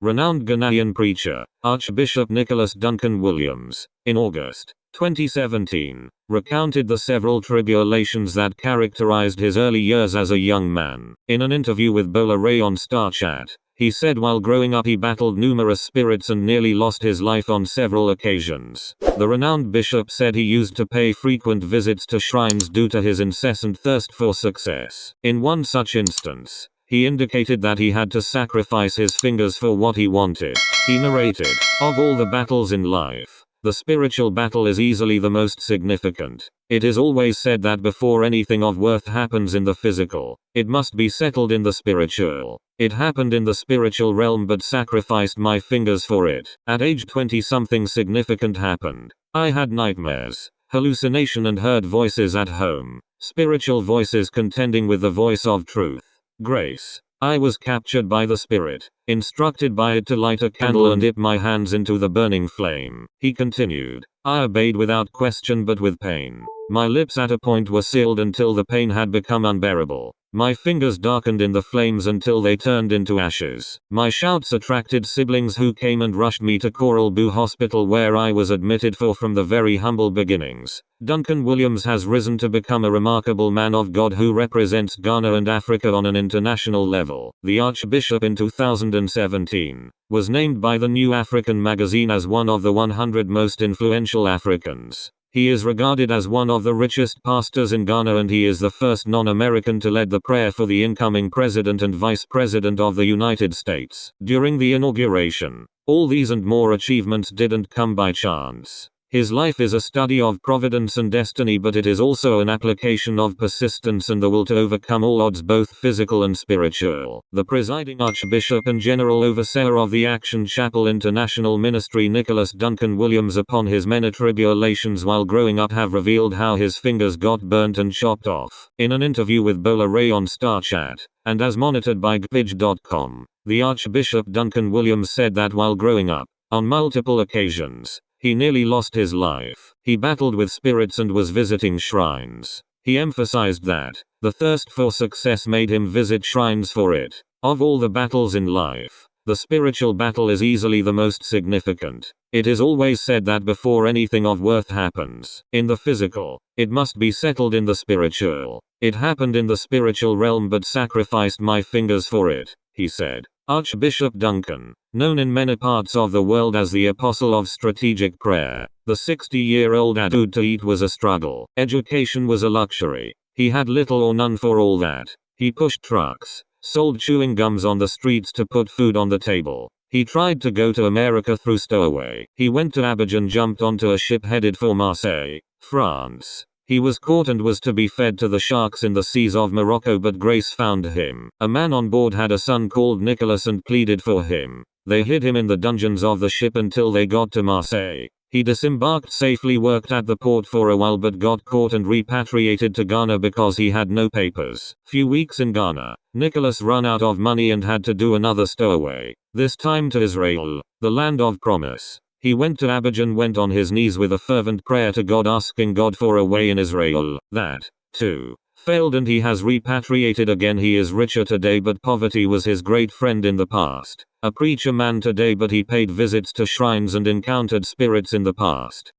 Renowned Ghanaian preacher, Archbishop Nicholas Duncan Williams, in August 2017, recounted the several tribulations that characterized his early years as a young man. In an interview with Bola Ray on Star Chat, he said while growing up he battled numerous spirits and nearly lost his life on several occasions. The renowned bishop said he used to pay frequent visits to shrines due to his incessant thirst for success. In one such instance, he indicated that he had to sacrifice his fingers for what he wanted. He narrated, "Of all the battles in life, the spiritual battle is easily the most significant. It is always said that before anything of worth happens in the physical, it must be settled in the spiritual. It happened in the spiritual realm but sacrificed my fingers for it. At age 20 something significant happened. I had nightmares, hallucination and heard voices at home. Spiritual voices contending with the voice of truth. Grace. I was captured by the Spirit, instructed by it to light a candle and dip my hands into the burning flame." He continued, "I obeyed without question but with pain. My lips at a point were sealed until the pain had become unbearable. My fingers darkened in the flames until they turned into ashes. My shouts attracted siblings who came and rushed me to Coral Boo Hospital where I was admitted from the very humble beginnings." Duncan Williams has risen to become a remarkable man of God who represents Ghana and Africa on an international level. The Archbishop in 2017 was named by the New African magazine as one of the 100 most influential Africans. He is regarded as one of the richest pastors in Ghana and he is the first non-American to lead the prayer for the incoming president and vice president of the United States during the inauguration. All these and more achievements didn't come by chance. His life is a study of providence and destiny, but it is also an application of persistence and the will to overcome all odds, both physical and spiritual. The presiding Archbishop and General Overseer of the Action Chapel International Ministry Nicholas Duncan Williams, upon his many tribulations while growing up, have revealed how his fingers got burnt and chopped off. In an interview with Bola Ray on Star Chat, and as monitored by gpage.com, the Archbishop Duncan Williams said that while growing up, on multiple occasions, he nearly lost his life. He battled with spirits and was visiting shrines. He emphasized that the thirst for success made him visit shrines for it. Of all the battles in life, the spiritual battle is easily the most significant. It is always said that before anything of worth happens in the physical, it must be settled in the spiritual. It happened in the spiritual realm but sacrificed my fingers for it, he said. Archbishop Duncan, known in many parts of the world as the Apostle of Strategic Prayer, the 60-year-old had food to eat was a struggle. Education was a luxury. He had little or none for all that. He pushed trucks, sold chewing gums on the streets to put food on the table. He tried to go to America through stowaway. He went to Abidjan, jumped onto a ship headed for Marseille, France. He was caught and was to be fed to the sharks in the seas of Morocco, but grace found him. A man on board had a son called Nicholas and pleaded for him. They hid him in the dungeons of the ship until they got to Marseille. He disembarked safely, worked at the port for a while but got caught and repatriated to Ghana because he had no papers. Few weeks in Ghana, Nicholas ran out of money and had to do another stowaway, this time to Israel, the land of promise. He went to Abidjan, went on his knees with a fervent prayer to God, asking God for a way in Israel. That, too, failed and he has repatriated again. He is richer today but poverty was his great friend in the past. A preacher man today but he paid visits to shrines and encountered spirits in the past.